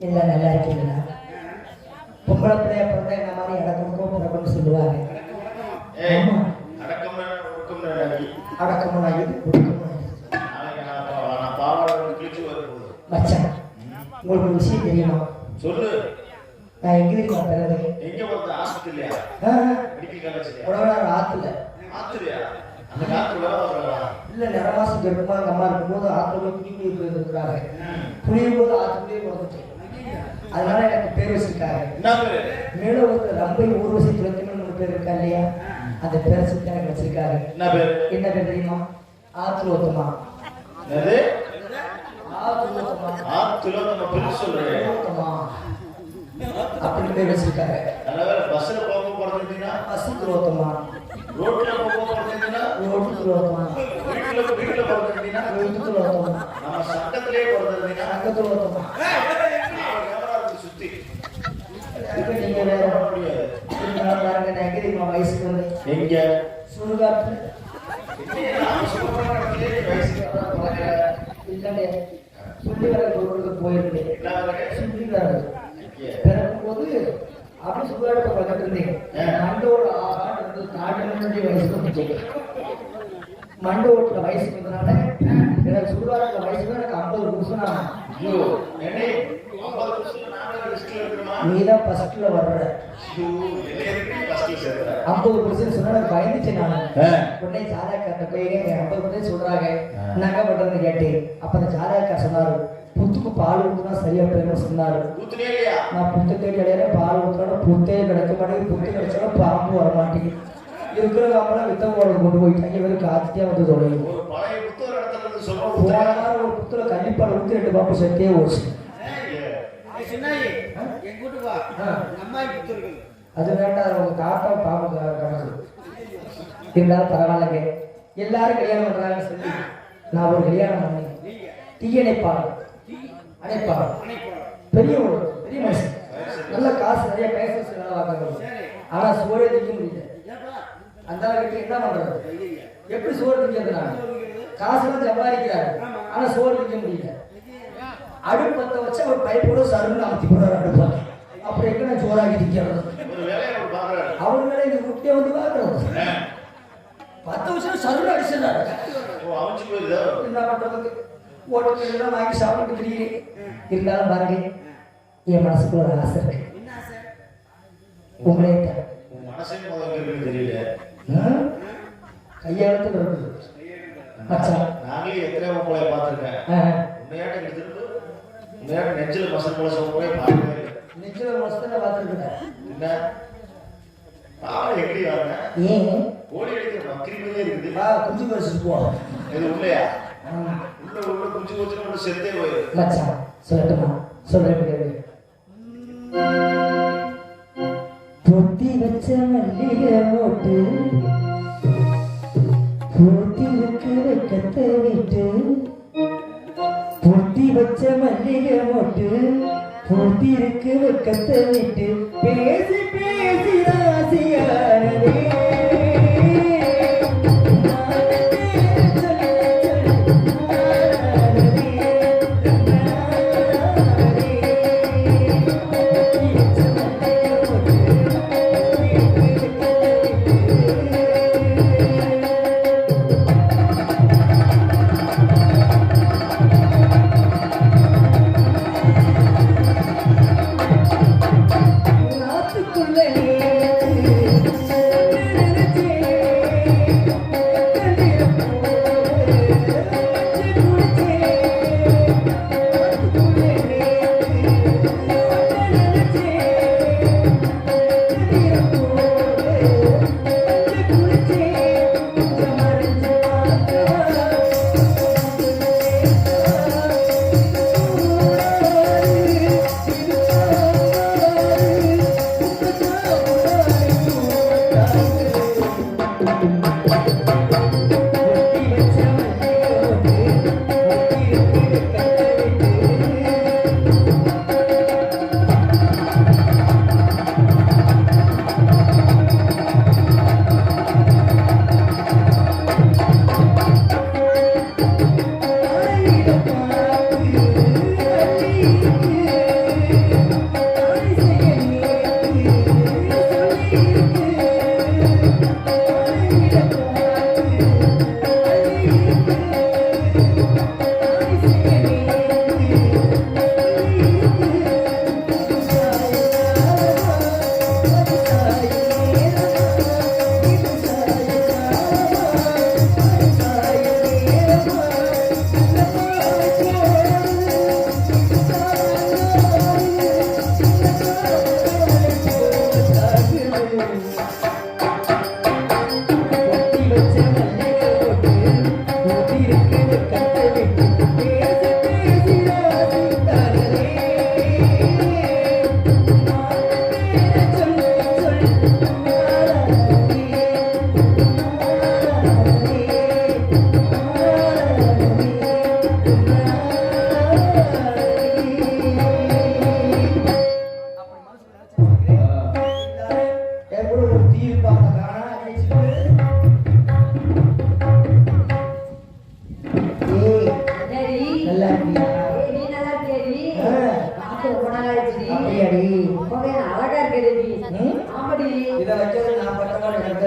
எல்லாம் நல்லா இருக்கீங்களா? பொம்பளை பிள்ளைய பிறந்த என்ன மாதிரி அடக்கமும் பிறக்கணும்னு சொல்லுவாங்க. அடக்கமும் மச்சான், உங்களுக்கு ஒரு விஷயம் தெரியுமா? சொல்லு. நான் எங்க இருக்கேன் பிறகு ஆத்துல இல்ல நிற மாசம் கருப்பமா அம்மா இருக்கும்போது ஆத்துல புளி இருக்கிறாங்க. புளியும் போது ஆத்துக்குள்ளேயே பிறந்துட்டேன். அதனால எனக்கு பேர் வச்சிருக்காங்க. மேல ஒரு ரம்பை ஊர்வசி துளத்தின்னு பேர் இருக்கா இல்லையா? அந்த பேரை சுத்தி எனக்கு வச்சிருக்காரு. என்ன பேர் தெரியுமா? ஆத்துலோத்தமா. அப்படி பேர் வச்சிருக்காரு. பசு துரோத்தமா, ரோட்டு துரோத்தமா, சங்கத்திலே துரோத்தமா. நீங்க வேற பாருங்க, வயசுக்கு வந்து எங்க சுடுகாட்டு சொல்லி வர போயிருந்தேன். சொல்லி வர பிறக்கும் போது அப்படி சுடுகாட்டு பக்கத்து இருந்தேன். மண்டோட நாட்டு வயசுக்கு வந்துட்டேன். மண்டோட வயசுக்கு வந்தனால எனக்கு சுடுகாட்டு வயசுல எனக்கு 50 வருஷம். நீதான் ஃபர்ஸ்ட்ல வர்ற 50% சொன்னா எனக்கு பயந்துச்சு. நான் உடனே ஜாதகத்தை போய் 50% சொல்றாங்க, என்னங்க பண்றது கேட்டேன். அப்ப அந்த ஜாதகக்கார் சொன்னாரு, புத்துக்கு பால் ஊத்துனா சரியா போயிடும் சொன்னாரு. நான் புத்து தேடி அடையிற பால் ஊத்துனா புத்தே கிடைக்க மாட்டேங்குது. புத்து கிடைச்சாலும் பாம்பு வர மாட்டேங்குது. இருக்கிற காமெல்லாம் வித்தவோட கொண்டு போயிட்டாங்க. இவருக்கு ஆத்தியா வந்து தொடங்கி போன வாரம் ஒரு புத்துல கண்டிப்பாக ஊற்றி 2 பாம்பு செத்தே ஓச்சு. அது வேண்டாம், அவங்க தாத்தா பாம்பு கணக்கு இருந்தாலும் பரவாயில்லைங்க. எல்லாரும் கல்யாணம் பண்றாங்கன்னு சொல்லி நான் ஒரு கல்யாணம் பண்ணேன். தீயணைப்பாளர் அணைப்பாளர், பெரிய மனுஷன், நல்ல காசு நிறைய பேச செலவாக்குறது. ஆனா சோழ திக்க முடியல. அந்த அளவுக்கு என்ன பண்றது? எப்படி சோறு திங்கிறதுனா காசுலாம் சம்பாதிக்கிறாரு, ஆனா சோறு திக்க முடியல. அடுப்பத்தை வச்சு ஒரு பைப்போட சருன்னு அமுத்தி போறாரு அடுப்பாங்க. அப்புறம் எங்க நான் சோறாக்கி திக்கிறது? அவர் வேலை இந்த குட்டியை வந்து பாக்குறது 10 வருஷம் சருன்னு அடிச்சிடறாரு. என்ன பண்றதுக்கு? ஓட்டலாம் வாங்கி சாப்பிட்டு தெரியுறேன். இருந்தாலும் பாருங்க, என் மனசுக்குள்ள ஒரு ஆசை இருக்கு. உங்களே கையாளத்து இருக்குது மச்சான். நாங்களே எத்தனை உங்களை பார்த்துருக்கேன். நெஞ்சில மசன் மோசம் போய் பார்க்கவே இல்லை. நெஞ்சில மசத்தை பார்த்துருக்கேன். என்ன பாவம் எப்படி வாங்க? ஏன் ஓடி அடிக்கிற மக்களிலே இருக்குது. குஞ்சு வச்சுட்டு போவோம். இது உள்ளையா? உள்ள குஞ்சு வச்சுட்டு செத்தே போய் மச்சான் சொல்லட்டுமா? சொல்றேன். பொத்தி வச்ச மல்லிகை மோட்டு பூத்திருக்கு வெக்கத்தை விட்டு, பூத்தி வச்ச மல்லிகை மோட்டு பூத்திருக்கு வெக்கத்தை விட்டு, பேசி பேசி ராசியானதே. நாத்துக்குள்ள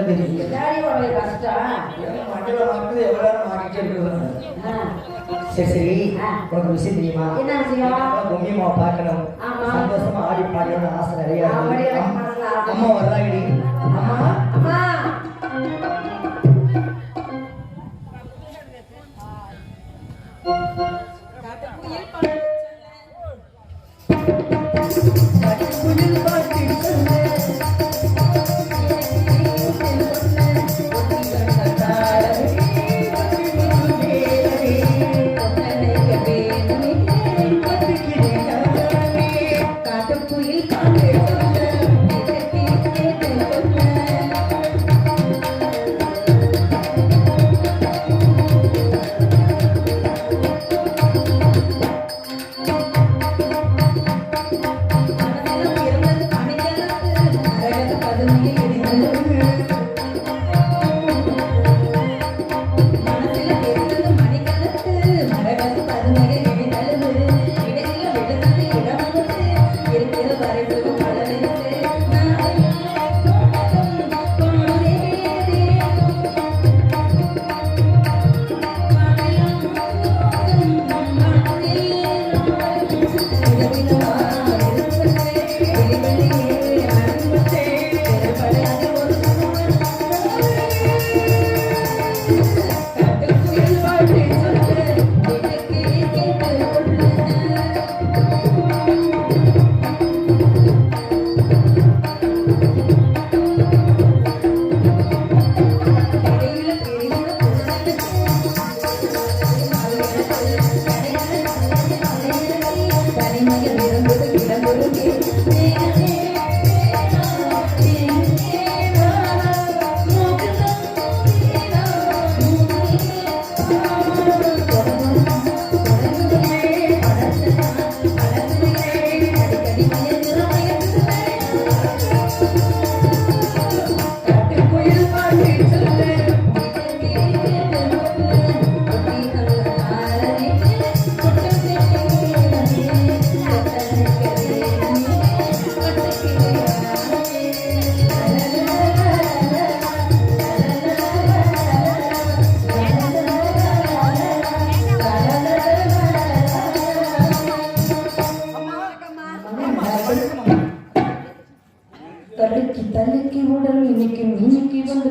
தெரியும். மண்டல மக்கள் எவ்வளவு நேரம் மாட்டிட்டே இருக்கிறது. சரி உனக்கு விஷயம் தெரியுமா? என்ன விஷயம்? பொம்மியம்மாவை பார்க்கணும், சந்தோஷமா ஆடி பாடணும்னு ஆசை நிறைய. அம்மா வர்றாங்கடி. அம்மா அம்மா தள்ளுக்கி தள்ளுக்கி உடல் இன்னைக்கு மின்னிக்கு வந்து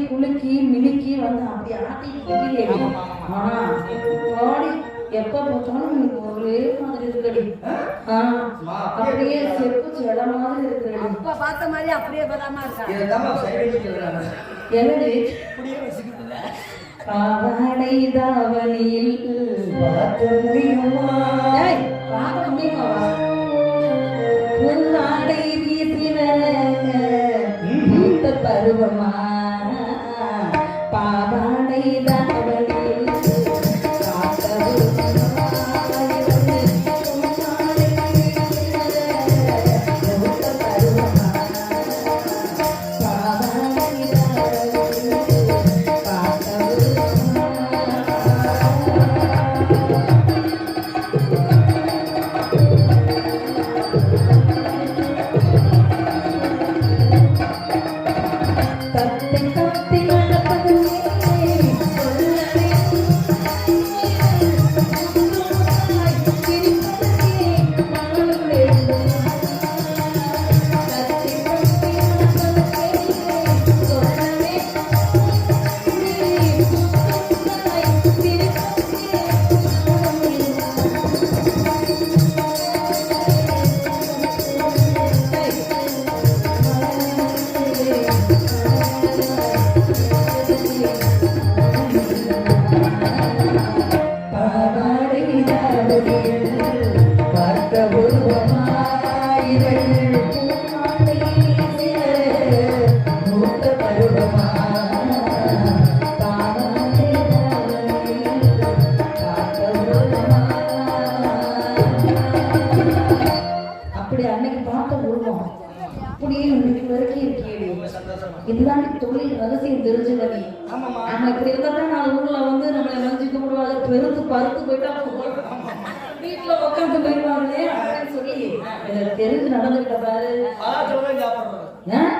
குலுக்கி மினுக்கி வந்து அப்படி ஆட்டி ஆடி எப்ப பார்த்தாலும் எனக்கு ஒரே மாதிரி இருக்குடி. அப்படியே செப்பு செட மாதிரி இருக்குடி. அப்ப பார்த்த மாதிரி அப்படியே பதாமா இருக்கா. என்னடி பாவாடை தாவணியில் பார்க்க முடியுமா? பார்க்க முடியுமா? புன்னாடை வீசின மூத்த பருவமா? பாவாடை தாவணியில் இதுதான் தொழில் ரகசியம் தெரிஞ்சுக்கவி. நம்ம இப்படி இருந்தாதான் நான் ஊர்ல வந்து நம்மளை மஞ்சிக்க முடியாது, பெருத்து பருத்து போயிட்டா வீட்டுல உட்காந்து போயிடுவாங்களே அப்படின்னு சொல்லி இதை தெரிஞ்சு நடந்துக்கிட்ட பாரு. பலாச்சோளம் சாப்பிடுறது.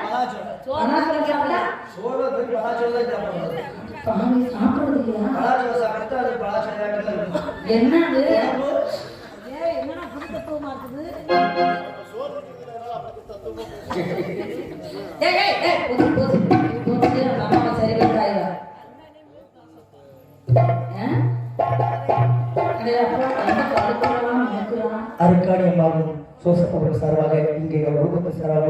பலாச்சோளம் சாப்பிட்டா சோள போய் பலாச்சோளம் சாப்பிடுறது. பாவி சாப்பிடுறது இல்லையா? பலாச்சோளம் சாப்பிட்டா அது பலாச்சோளம். என்னது? என்னன்னா புது தத்துவமா இருக்குது. அருக்காணி அம்மாவும் சோசப்பவர் சார்பாக இங்கே ரூபத்து சார்பாக